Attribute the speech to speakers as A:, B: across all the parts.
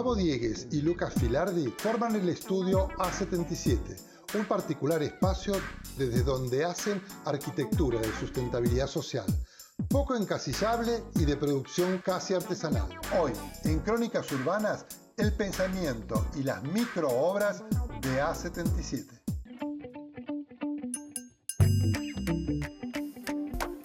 A: Gustavo Diegues y Lucas Filardi forman el estudio A77, un particular espacio desde donde hacen arquitectura de sustentabilidad social, poco encasillable y de producción casi artesanal. Hoy, en Crónicas Urbanas, el pensamiento y las microobras de A77.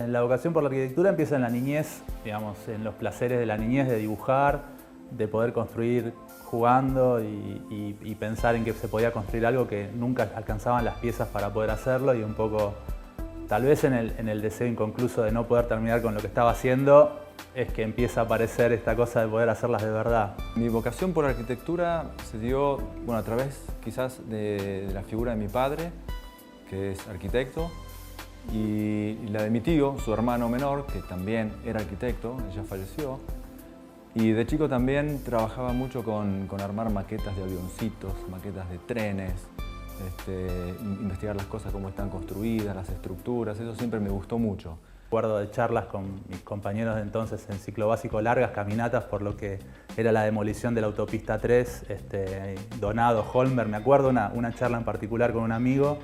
B: La vocación por la arquitectura empieza en la niñez, digamos, en los placeres de la niñez, de dibujar, de poder construir jugando y pensar en que se podía construir algo que nunca alcanzaban las piezas para poder hacerlo, y un poco, tal vez en el deseo inconcluso de no poder terminar con lo que estaba haciendo, es que empieza a aparecer esta cosa de poder hacerlas de verdad.
C: Mi vocación por la arquitectura se dio, bueno, a través quizás de la figura de mi padre, que es arquitecto, y la de mi tío, su hermano menor, que también era arquitecto, ella falleció. Y de chico también trabajaba mucho con armar maquetas de avioncitos, maquetas de trenes, investigar las cosas, cómo están construidas, las estructuras, eso siempre me gustó mucho.
B: Recuerdo de charlas con mis compañeros de entonces en ciclo básico, largas caminatas por lo que era la demolición de la autopista 3, Donado, Holmer. Me acuerdo una charla en particular con un amigo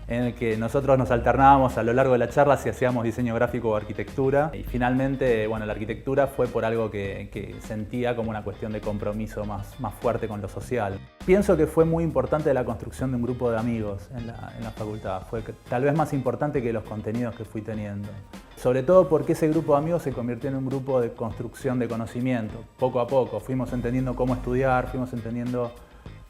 B: en el que nosotros nos alternábamos a lo largo de la charla si hacíamos diseño gráfico o arquitectura. Y finalmente, bueno, la arquitectura fue por algo que sentía como una cuestión de compromiso más fuerte con lo social. Pienso que fue muy importante la construcción de un grupo de amigos en la facultad. Fue tal vez más importante que los contenidos que fui teniendo. Sobre todo porque ese grupo de amigos se convirtió en un grupo de construcción de conocimiento. Poco a poco fuimos entendiendo cómo estudiar, fuimos entendiendo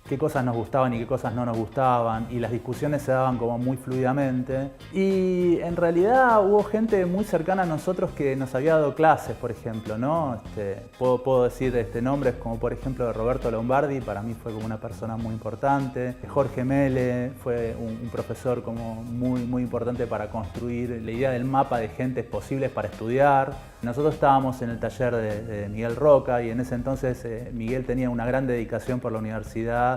B: qué cosas nos gustaban y qué cosas no nos gustaban, y las discusiones se daban como muy fluidamente. Y en realidad hubo gente muy cercana a nosotros que nos había dado clases, por ejemplo, ¿no? Puedo decir nombres como por ejemplo de Roberto Lombardi, para mí fue como una persona muy importante. Jorge Mele fue un profesor como muy importante para construir la idea del mapa de gentes posibles para estudiar. Nosotros estábamos en el taller de Miguel Roca, y en ese entonces Miguel tenía una gran dedicación por la universidad,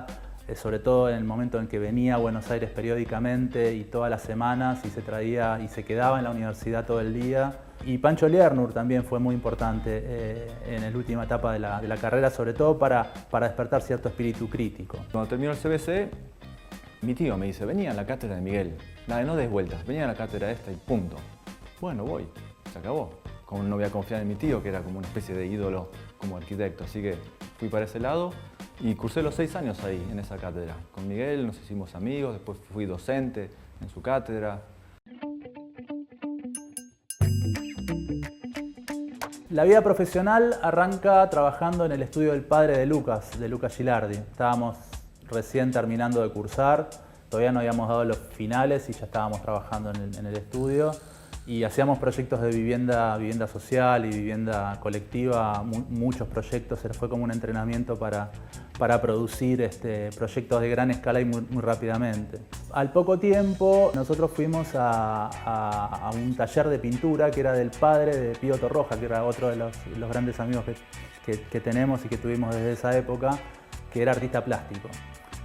B: sobre todo en el momento en que venía a Buenos Aires periódicamente y todas las semanas, y se traía y se quedaba en la universidad todo el día. Y Pancho Liernur también fue muy importante en la última etapa de la carrera, sobre todo para despertar cierto espíritu crítico.
C: Cuando terminó el CBC, mi tío me dice, vení a la cátedra de Miguel, no des vueltas, vení a la cátedra esta y punto. Bueno, voy, se acabó. Como no voy a confiar en mi tío, que era como una especie de ídolo como arquitecto, así que fui para ese lado y cursé los 6 años ahí, en esa cátedra. Con Miguel nos hicimos amigos, después fui docente en su cátedra.
B: La vida profesional arranca trabajando en el estudio del padre de Lucas Gilardi. Estábamos recién terminando de cursar, todavía no habíamos dado los finales y ya estábamos trabajando en el estudio. Y hacíamos proyectos de vivienda social y vivienda colectiva, muchos proyectos. Fue como un entrenamiento para producir proyectos de gran escala y muy rápidamente. Al poco tiempo nosotros fuimos a un taller de pintura que era del padre de Pío Torroja, que era otro de los grandes amigos que tenemos y que tuvimos desde esa época, que era artista plástico.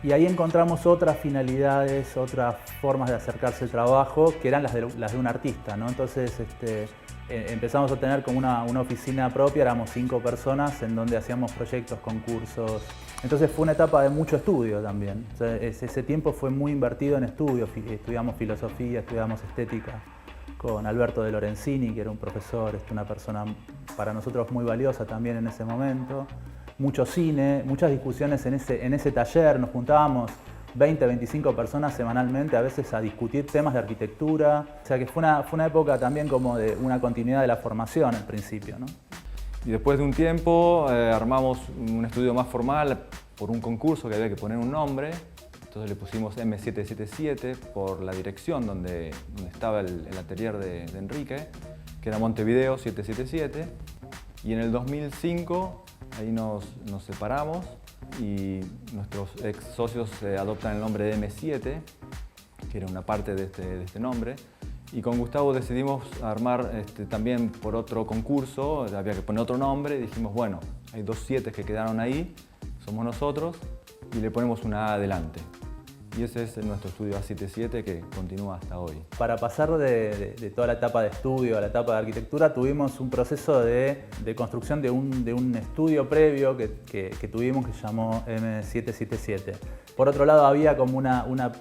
B: Y ahí encontramos otras finalidades, otras formas de acercarse al trabajo, que eran las de un artista, ¿no? Entonces empezamos a tener como una oficina propia, éramos 5 personas, en donde hacíamos proyectos, concursos. Entonces fue una etapa de mucho estudio también. O sea, ese tiempo fue muy invertido en estudios. Estudiamos filosofía, estudiamos estética con Alberto de Lorenzini, que era un profesor, una persona para nosotros muy valiosa también en ese momento. Mucho cine, muchas discusiones en ese taller. Nos juntábamos 20, 25 personas semanalmente, a veces a discutir temas de arquitectura. O sea que fue una época también como de una continuidad de la formación al principio, ¿no?
C: Y después de un tiempo armamos un estudio más formal por un concurso que había que poner un nombre. Entonces le pusimos M777 por la dirección donde estaba el atelier de Enrique, que era Montevideo 777. Y en el 2005 ahí nos separamos y nuestros ex socios adoptan el nombre de M7, que era una parte de este nombre. Y con Gustavo decidimos armar también por otro concurso, había que poner otro nombre, y dijimos, bueno, hay 2 7 que quedaron ahí, somos nosotros, y le ponemos una A adelante. y ese es nuestro estudio A77 que continúa hasta hoy.
B: Para pasar de toda la etapa de estudio a la etapa de arquitectura tuvimos un proceso de construcción de un estudio previo que tuvimos que se llamó M777. Por otro lado había como una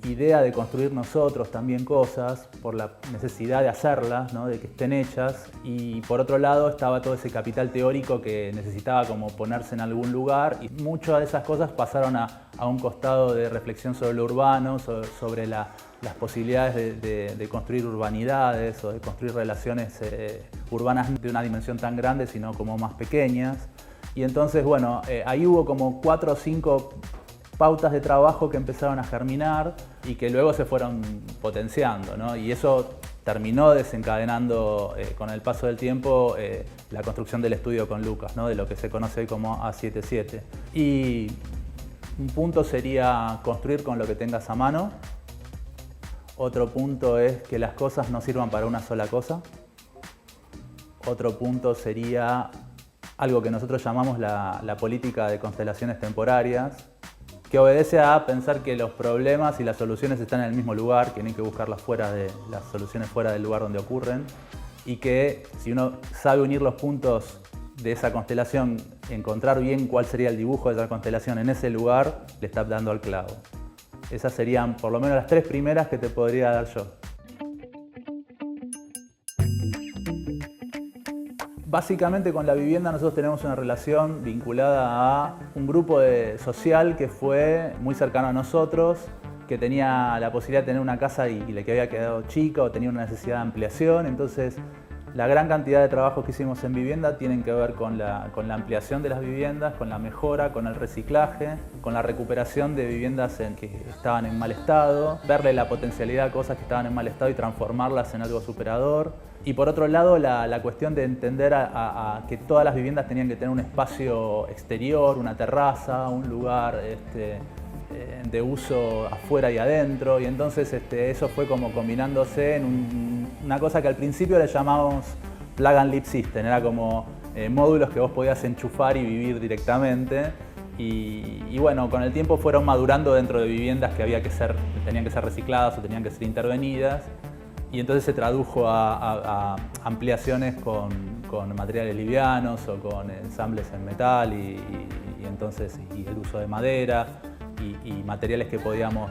B: idea de construir nosotros también cosas por la necesidad de hacerlas, ¿no? De que estén hechas, y por otro lado estaba todo ese capital teórico que necesitaba como ponerse en algún lugar, y muchas de esas cosas pasaron a un costado de reflexión sobre lo urbano, sobre las posibilidades de construir urbanidades o de construir relaciones urbanas de una dimensión tan grande, sino como más pequeñas. Y entonces, bueno, ahí hubo como 4 o 5 pautas de trabajo que empezaron a germinar y que luego se fueron potenciando, ¿no? Y eso terminó desencadenando con el paso del tiempo la construcción del estudio con Lucas, ¿no? De lo que se conoce hoy como A77. Y un punto sería construir con lo que tengas a mano. Otro punto es que las cosas no sirvan para una sola cosa. Otro punto sería algo que nosotros llamamos la política de constelaciones temporarias, que obedece a pensar que los problemas y las soluciones están en el mismo lugar, que no hay que buscarlas las soluciones fuera del lugar donde ocurren, y que si uno sabe unir los puntos de esa constelación, encontrar bien cuál sería el dibujo de esa constelación en ese lugar, le está dando al clavo. Esas serían por lo menos las 3 primeras que te podría dar yo. Básicamente con la vivienda nosotros tenemos una relación vinculada a un grupo social que fue muy cercano a nosotros, que tenía la posibilidad de tener una casa y le que había quedado chica o tenía una necesidad de ampliación. Entonces la gran cantidad de trabajos que hicimos en vivienda tienen que ver con la ampliación de las viviendas, con la mejora, con el reciclaje, con la recuperación de viviendas que estaban en mal estado, verle la potencialidad a cosas que estaban en mal estado y transformarlas en algo superador. Y por otro lado, la cuestión de entender que todas las viviendas tenían que tener un espacio exterior, una terraza, un lugar de uso afuera y adentro. Y entonces eso fue como combinándose en una cosa que al principio le llamábamos Plug and Live System. Era como módulos que vos podías enchufar y vivir directamente. Y bueno, con el tiempo fueron madurando dentro de viviendas que tenían que ser recicladas o tenían que ser intervenidas. Y entonces se tradujo a ampliaciones con materiales livianos o con ensambles en metal y el uso de madera y materiales que podíamos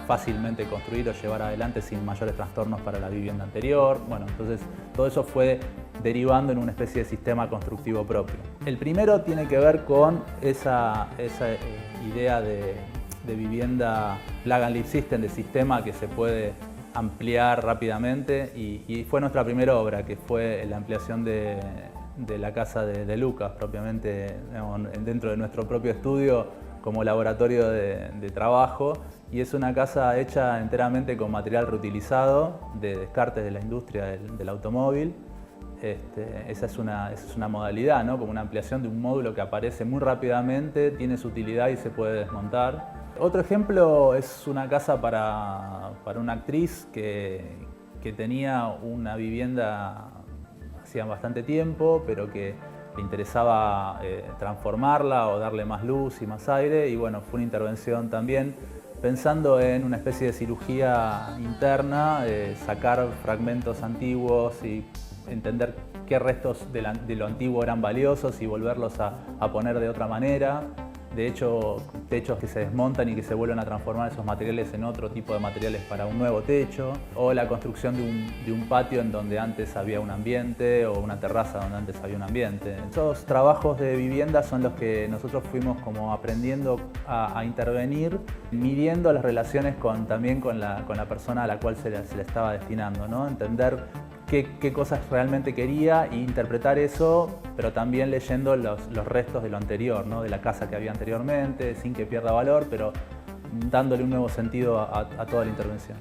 B: fácilmente construir o llevar adelante sin mayores trastornos para la vivienda anterior. Bueno, entonces todo eso fue derivando en una especie de sistema constructivo propio. El primero tiene que ver con esa idea de vivienda Plug and Live System, de sistema que se puede ampliar rápidamente, y fue nuestra primera obra, que fue la ampliación de la casa de Lucas, propiamente, digamos, dentro de nuestro propio estudio como laboratorio de trabajo, y es una casa hecha enteramente con material reutilizado de descartes de la industria del automóvil. Esa es una modalidad, ¿no? Como una ampliación de un módulo que aparece muy rápidamente, tiene su utilidad y se puede desmontar. Otro ejemplo es una casa para una actriz que tenía una vivienda hacía bastante tiempo, pero que le interesaba transformarla o darle más luz y más aire, y bueno, fue una intervención también pensando en una especie de cirugía interna, sacar fragmentos antiguos y entender qué restos de lo antiguo eran valiosos y volverlos a poner de otra manera. De hecho, techos que se desmontan y que se vuelven a transformar esos materiales en otro tipo de materiales para un nuevo techo, o la construcción de un patio en donde antes había un ambiente, o una terraza donde antes había un ambiente. Esos trabajos de vivienda son los que nosotros fuimos como aprendiendo a intervenir, midiendo las relaciones también con la persona a la cual se le estaba destinando, ¿no? Entender qué cosas realmente quería e interpretar eso, pero también leyendo los restos de lo anterior, ¿no? De la casa que había anteriormente, sin que pierda valor, pero dándole un nuevo sentido a toda la intervención.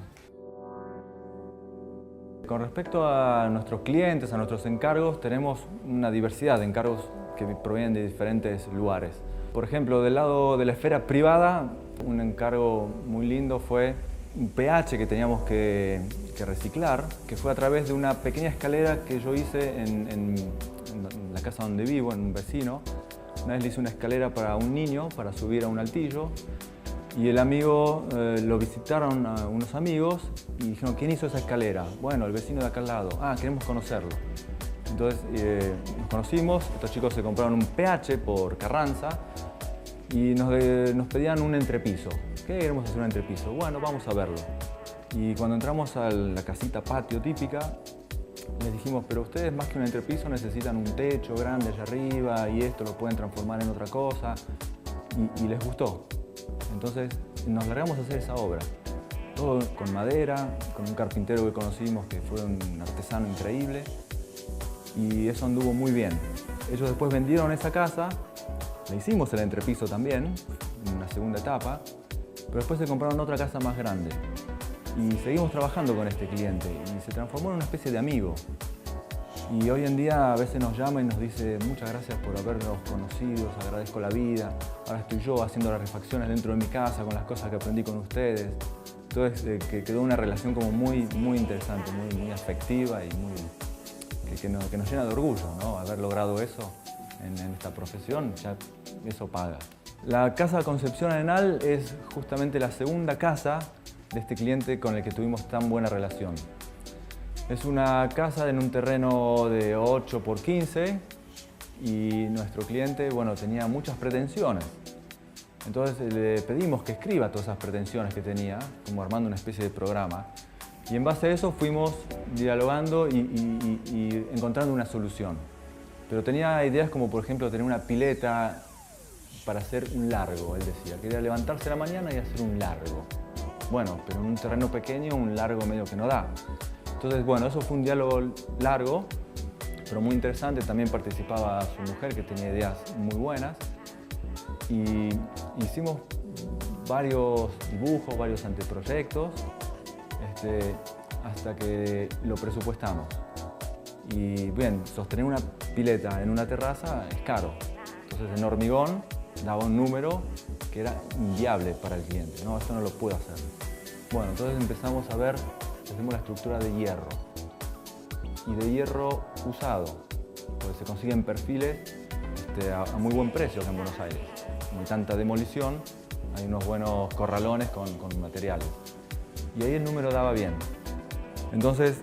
C: Con respecto a nuestros clientes, a nuestros encargos, tenemos una diversidad de encargos que provienen de diferentes lugares. Por ejemplo, del lado de la esfera privada, un encargo muy lindo fue un pH que teníamos que reciclar, que fue a través de una pequeña escalera que yo hice en la casa donde vivo, en un vecino. Una vez le hice una escalera para un niño, para subir a un altillo, Y el amigo lo visitaron a unos amigos y dijeron, ¿quién hizo esa escalera? Bueno, el vecino de acá al lado. Ah, queremos conocerlo. Entonces nos conocimos, estos chicos se compraron un PH por Carranza y nos pedían un entrepiso. ¿Qué queremos hacer un entrepiso? Bueno, vamos a verlo. Y cuando entramos a la casita patio típica, les dijimos, pero ustedes más que un entrepiso necesitan un techo grande allá arriba y esto lo pueden transformar en otra cosa. Y les gustó. Entonces nos largamos a hacer esa obra. Todo con madera, con un carpintero que conocimos que fue un artesano increíble. Y eso anduvo muy bien. Ellos después vendieron esa casa, le hicimos el entrepiso también, en una segunda etapa, pero después se compraron otra casa más grande. Y seguimos trabajando con este cliente y se transformó en una especie de amigo. Y hoy en día a veces nos llama y nos dice muchas gracias por habernos conocido, os agradezco la vida. Ahora estoy yo haciendo las refacciones dentro de mi casa con las cosas que aprendí con ustedes. Entonces que quedó una relación como muy interesante, muy afectiva y que nos llena de orgullo, ¿no? Haber logrado eso en esta profesión, ya eso paga. La Casa Concepción Arenal es justamente la segunda casa de este cliente con el que tuvimos tan buena relación. Es una casa en un terreno de 8 por 15 y nuestro cliente, bueno, tenía muchas pretensiones. Entonces le pedimos que escriba todas esas pretensiones que tenía, como armando una especie de programa. Y en base a eso fuimos dialogando y encontrando una solución. Pero tenía ideas como, por ejemplo, tener una pileta para hacer un largo, él decía. Quería levantarse a la mañana y hacer un largo. Bueno, pero en un terreno pequeño, un largo medio que no da. Entonces, bueno, eso fue un diálogo largo, pero muy interesante. También participaba su mujer, que tenía ideas muy buenas. Y hicimos varios dibujos, varios anteproyectos, hasta que lo presupuestamos. Y bien, sostener una pileta en una terraza es caro. Entonces en hormigón daba un número que era inviable para el cliente. No, esto no lo puedo hacer. Bueno, entonces empezamos a ver, hacemos la estructura de hierro. Y de hierro usado, porque se consiguen perfiles a muy buen precio acá en Buenos Aires. Como hay tanta demolición, hay unos buenos corralones con materiales. Y ahí el número daba bien. Entonces,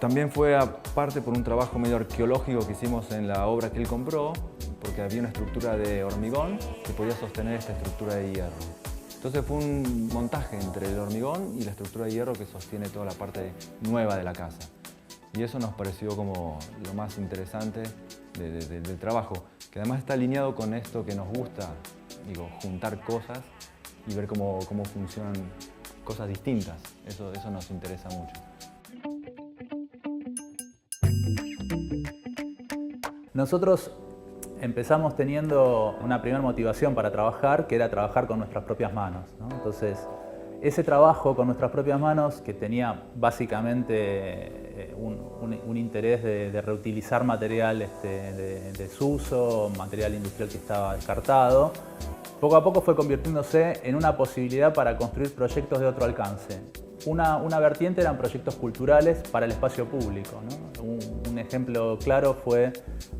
C: también fue aparte por un trabajo medio arqueológico que hicimos en la obra que él compró, porque había una estructura de hormigón que podía sostener esta estructura de hierro. Entonces fue un montaje entre el hormigón y la estructura de hierro que sostiene toda la parte nueva de la casa. Y eso nos pareció como lo más interesante del trabajo, que además está alineado con esto que nos gusta, digo, juntar cosas y ver cómo funcionan cosas distintas. Eso nos interesa mucho.
B: Nosotros empezamos teniendo una primera motivación para trabajar, que era trabajar con nuestras propias manos, ¿no? Entonces, ese trabajo con nuestras propias manos, que tenía básicamente un interés de reutilizar material de desuso, material industrial que estaba descartado, poco a poco fue convirtiéndose en una posibilidad para construir proyectos de otro alcance. Una vertiente eran proyectos culturales para el espacio público, ¿no? Un ejemplo claro fue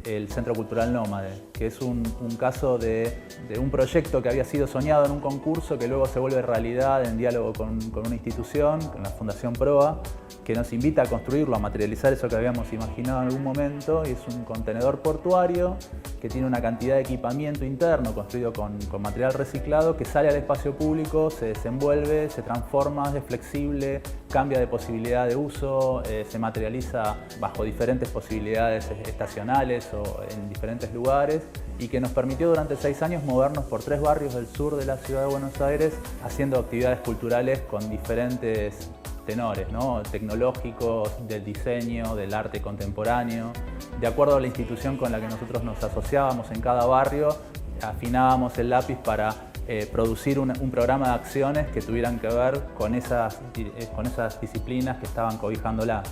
B: el Centro Cultural Nómade, que es un caso de un proyecto que había sido soñado en un concurso que luego se vuelve realidad en diálogo con una institución, con la Fundación Proa, que nos invita a construirlo, a materializar eso que habíamos imaginado en algún momento. Y es un contenedor portuario que tiene una cantidad de equipamiento interno construido con material reciclado que sale al espacio público, se desenvuelve, se transforma, es flexible, cambia de posibilidad de uso, se materializa bajo diferentes posibilidades estacionales o en diferentes lugares, y que nos permitió durante 6 años movernos por 3 barrios del sur de la ciudad de Buenos Aires haciendo actividades culturales con diferentes tenores, ¿no? Tecnológicos, del diseño, del arte contemporáneo. De acuerdo a la institución con la que nosotros nos asociábamos en cada barrio, afinábamos el lápiz para producir un programa de acciones que tuvieran que ver con esas disciplinas que estaban cobijándola.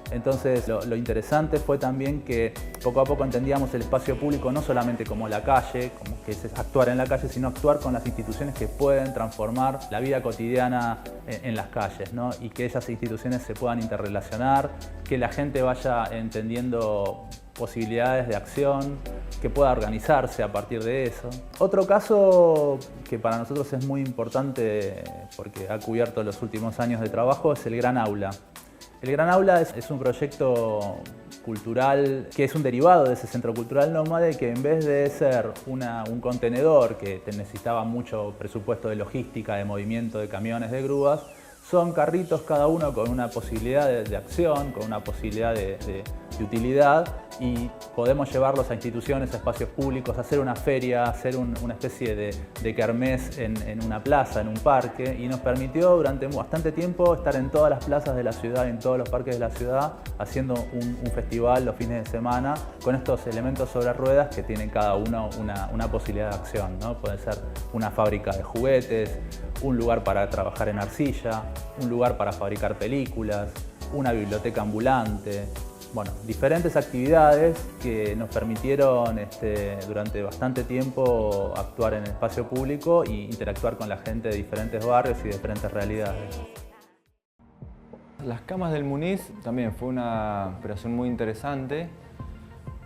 B: Entonces lo interesante fue también que poco a poco entendíamos el espacio público no solamente como la calle, como que es actuar en la calle, sino actuar con las instituciones que pueden transformar la vida cotidiana en las calles, ¿no? Y que esas instituciones se puedan interrelacionar, que la gente vaya entendiendo posibilidades de acción, que pueda organizarse a partir de eso. Otro caso que para nosotros es muy importante porque ha cubierto los últimos años de trabajo es el Gran Aula. El Gran Aula es un proyecto cultural que es un derivado de ese centro cultural nómade que en vez de ser un contenedor que necesitaba mucho presupuesto de logística, de movimiento de camiones, de grúas, son carritos cada uno con una posibilidad de acción, con una posibilidad de utilidad y podemos llevarlos a instituciones, a espacios públicos, hacer una feria, hacer una especie de kermés en una plaza, en un parque y nos permitió durante bastante tiempo estar en todas las plazas de la ciudad, en todos los parques de la ciudad, haciendo un festival los fines de semana con estos elementos sobre ruedas que tienen cada uno una posibilidad de acción, ¿no? Puede ser una fábrica de juguetes, un lugar para trabajar en arcilla, un lugar para fabricar películas, una biblioteca ambulante. Bueno, diferentes actividades que nos permitieron durante bastante tiempo actuar en el espacio público e interactuar con la gente de diferentes barrios y de diferentes realidades.
C: Las camas del Muniz también fue una operación muy interesante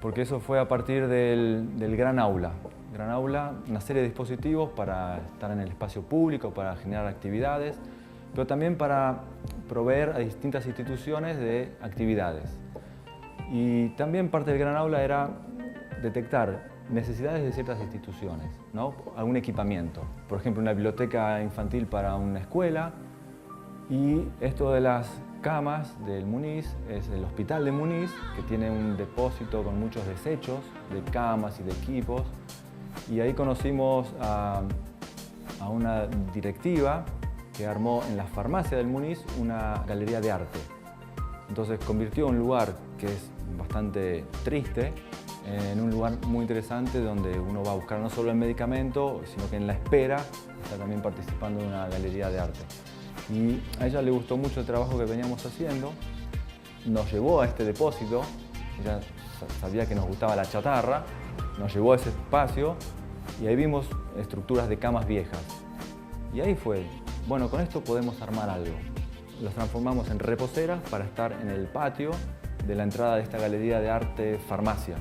C: porque eso fue a partir del Gran Aula. Gran Aula, una serie de dispositivos para estar en el espacio público, para generar actividades, pero también para proveer a distintas instituciones de actividades. Y también parte del Gran Aula era detectar necesidades de ciertas instituciones, ¿no? Algún equipamiento. Por ejemplo, una biblioteca infantil para una escuela. Y esto de las camas del Muniz es el Hospital de Muniz, que tiene un depósito con muchos desechos de camas y de equipos. Y ahí conocimos a una directiva que armó en la farmacia del Muniz una galería de arte. Entonces convirtió un lugar que es bastante triste en un lugar muy interesante donde uno va a buscar no solo el medicamento, sino que en la espera está también participando en una galería de arte. Y a ella le gustó mucho el trabajo que veníamos haciendo, nos llevó a este depósito, ella sabía que nos gustaba la chatarra, nos llevó a ese espacio y ahí vimos estructuras de camas viejas. Y ahí fue, bueno, con esto podemos armar algo. Los transformamos en reposeras para estar en el patio de la entrada de esta galería de arte farmacia.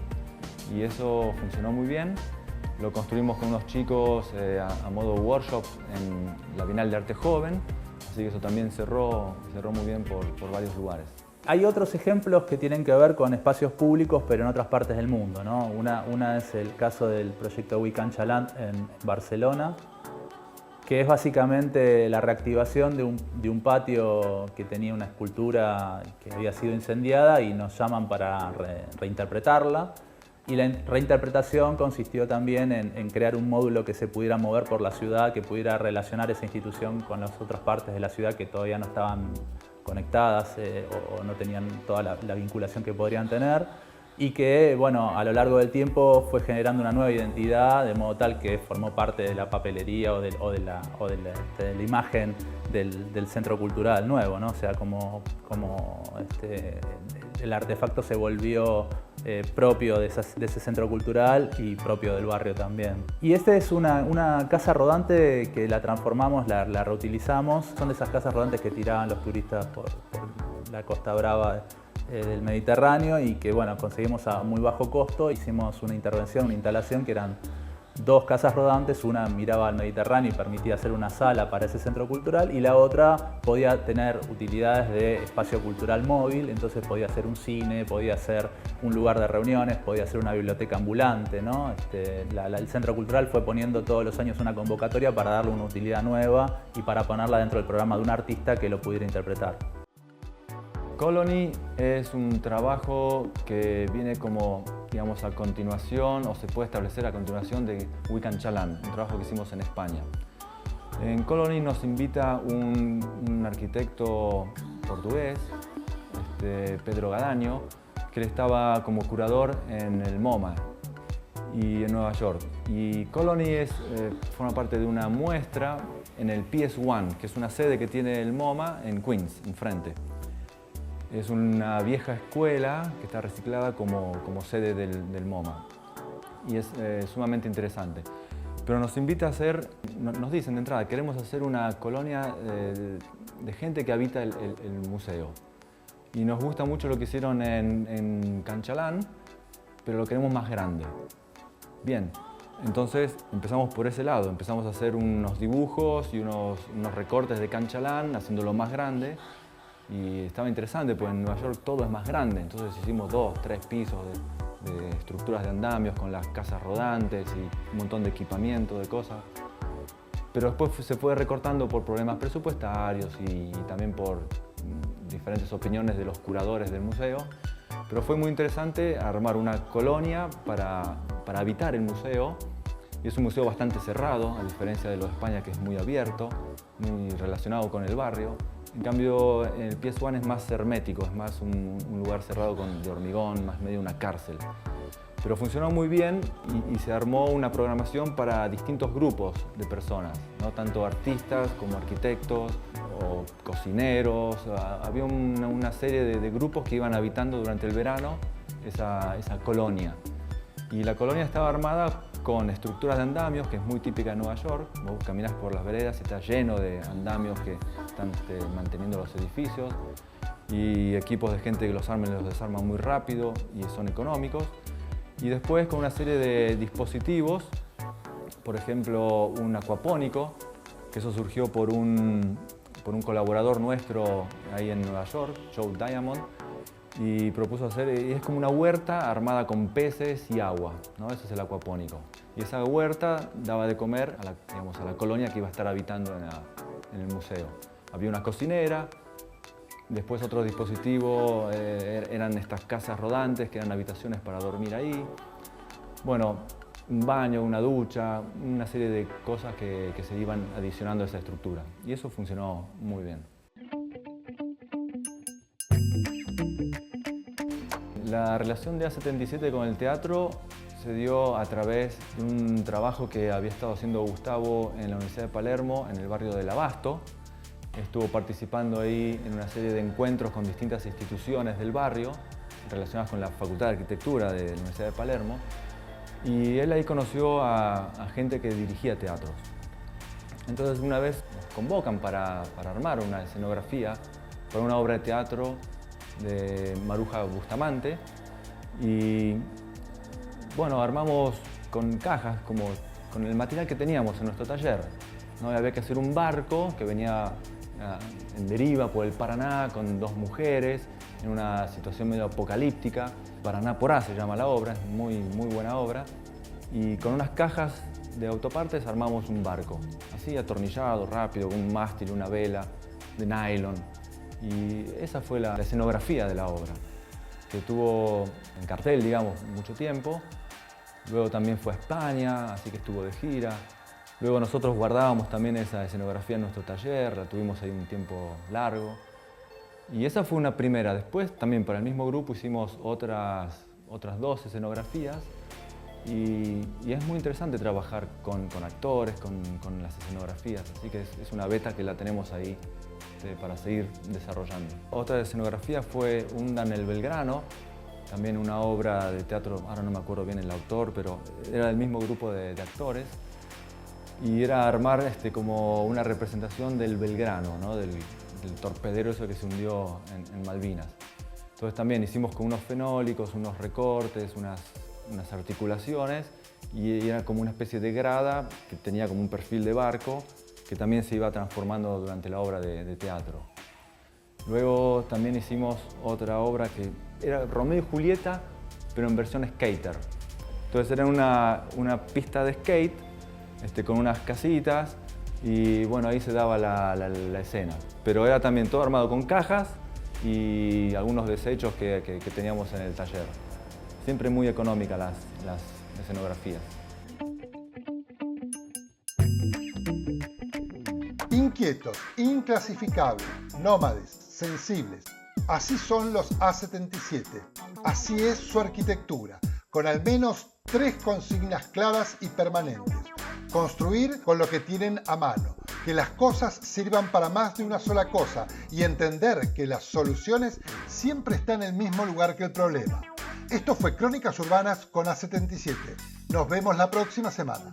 C: Y eso funcionó muy bien. Lo construimos con unos chicos a modo workshop en la Bienal de Arte Joven. Así que eso también cerró muy bien por varios lugares.
B: Hay otros ejemplos que tienen que ver con espacios públicos, pero en otras partes del mundo, ¿no? Una es el caso del proyecto We Can Chalant en Barcelona, que es básicamente la reactivación de un patio que tenía una escultura que había sido incendiada y nos llaman para reinterpretarla. Y la reinterpretación consistió también en crear un módulo que se pudiera mover por la ciudad, que pudiera relacionar esa institución con las otras partes de la ciudad que todavía no estaban conectadas o no tenían toda la vinculación que podrían tener. Y que, bueno, a lo largo del tiempo fue generando una nueva identidad, de modo tal que formó parte de la papelería o de la imagen del centro cultural nuevo, ¿no? O sea, como el artefacto se volvió propio de ese centro cultural y propio del barrio también. Y esta es una casa rodante que la transformamos, la reutilizamos. Son de esas casas rodantes que tiraban los turistas por la Costa Brava del Mediterráneo y que, bueno, conseguimos a muy bajo costo. Hicimos una intervención, una instalación que eran dos casas rodantes, una miraba al Mediterráneo y permitía hacer una sala para ese centro cultural y la otra podía tener utilidades de espacio cultural móvil, entonces podía ser un cine, podía ser un lugar de reuniones, podía ser una biblioteca ambulante, ¿no? El centro cultural fue poniendo todos los años una convocatoria para darle una utilidad nueva y para ponerla dentro del programa de un artista que lo pudiera interpretar.
C: Colony es un trabajo que viene como, digamos, a continuación, o se puede establecer a continuación de We Can Chalant, un trabajo que hicimos en España. En Colony nos invita un arquitecto portugués, Pedro Gadaño, que él estaba como curador en el MoMA y en Nueva York. Y Colony forma parte de una muestra en el PS1, que es una sede que tiene el MoMA en Queens, enfrente. Es una vieja escuela que está reciclada como sede del MoMA y es sumamente interesante. Pero nos invita a hacer, nos dicen de entrada, queremos hacer una colonia de gente que habita el museo. Y nos gusta mucho lo que hicieron en Can Chalant, pero lo queremos más grande. bien. Entonces empezamos por ese lado, empezamos a hacer unos dibujos y unos recortes de cancha LAN, haciéndolo más grande. Y estaba interesante, porque en Nueva York todo es más grande, entonces hicimos 2, 3 pisos de estructuras de andamios con las casas rodantes y un montón de equipamiento, de cosas. Pero después se fue recortando por problemas presupuestarios y también por diferentes opiniones de los curadores del museo. Pero fue muy interesante armar una colonia para habitar el museo. Y es un museo bastante cerrado, a diferencia de lo de España, que es muy abierto, muy relacionado con el barrio. En cambio, el PS1 es más hermético, es más un lugar cerrado de hormigón, más medio una cárcel. Pero funcionó muy bien y se armó una programación para distintos grupos de personas, ¿no? Tanto artistas como arquitectos o cocineros. Había una serie de grupos que iban habitando durante el verano esa colonia. Y la colonia estaba armada con estructuras de andamios, que es muy típica de Nueva York. Vos caminás por las veredas y está lleno de andamios que están manteniendo los edificios, y equipos de gente que los arma y los desarma muy rápido y son económicos. Y después con una serie de dispositivos, por ejemplo un acuapónico, que eso surgió por un colaborador nuestro ahí en Nueva York, Joe Diamond, y propuso hacer, es como una huerta armada con peces y agua, ¿no? Ese es el acuapónico. Y esa huerta daba de comer a la colonia que iba a estar habitando en el museo. Había una cocinera, después otro dispositivo eran estas casas rodantes, que eran habitaciones para dormir ahí. Bueno, un baño, una ducha, una serie de cosas que se iban adicionando a esa estructura. Y eso funcionó muy bien. La relación de A77 con el teatro se dio a través de un trabajo que había estado haciendo Gustavo en la Universidad de Palermo, en el barrio del Abasto. Estuvo participando ahí en una serie de encuentros con distintas instituciones del barrio relacionadas con la Facultad de Arquitectura de la Universidad de Palermo. Y él ahí conoció a gente que dirigía teatros. Entonces una vez nos convocan para armar una escenografía para una obra de teatro de Maruja Bustamante, y bueno, armamos con cajas, como con el material que teníamos en nuestro taller, ¿no? Había que hacer un barco que venía en deriva por el Paraná con 2 mujeres en una situación medio apocalíptica. Paraná por A se llama la obra, es muy buena obra, y con unas cajas de autopartes armamos un barco, así atornillado, rápido, con un mástil, una vela de nylon. Y esa fue la escenografía de la obra, que tuvo en cartel, digamos, mucho tiempo. Luego también fue a España, así que estuvo de gira. Luego nosotros guardábamos también esa escenografía en nuestro taller, la tuvimos ahí un tiempo largo. Y esa fue una primera. Después también para el mismo grupo hicimos otras 2 escenografías. Y es muy interesante trabajar con actores, con las escenografías. Así que es una beta que la tenemos ahí para seguir desarrollando. Otra escenografía fue Hunda en el Belgrano, también una obra de teatro, ahora no me acuerdo bien el autor, pero era del mismo grupo de actores, y era armar como una representación del Belgrano, ¿no? del torpedero ese que se hundió en Malvinas. Entonces también hicimos con unos fenólicos, unos recortes, unas articulaciones, y era como una especie de grada que tenía como un perfil de barco, que también se iba transformando durante la obra de teatro. Luego también hicimos otra obra que era Romeo y Julieta, pero en versión skater. Entonces era una pista de skate con unas casitas, y bueno, ahí se daba la escena. Pero era también todo armado con cajas y algunos desechos que teníamos en el taller. Siempre muy económicas las escenografías.
A: Inquietos, inclasificables, nómades, sensibles. Así son los A77. Así es su arquitectura, con al menos 3 consignas claras y permanentes. Construir con lo que tienen a mano, que las cosas sirvan para más de una sola cosa, y entender que las soluciones siempre están en el mismo lugar que el problema. Esto fue Crónicas Urbanas con A77. Nos vemos la próxima semana.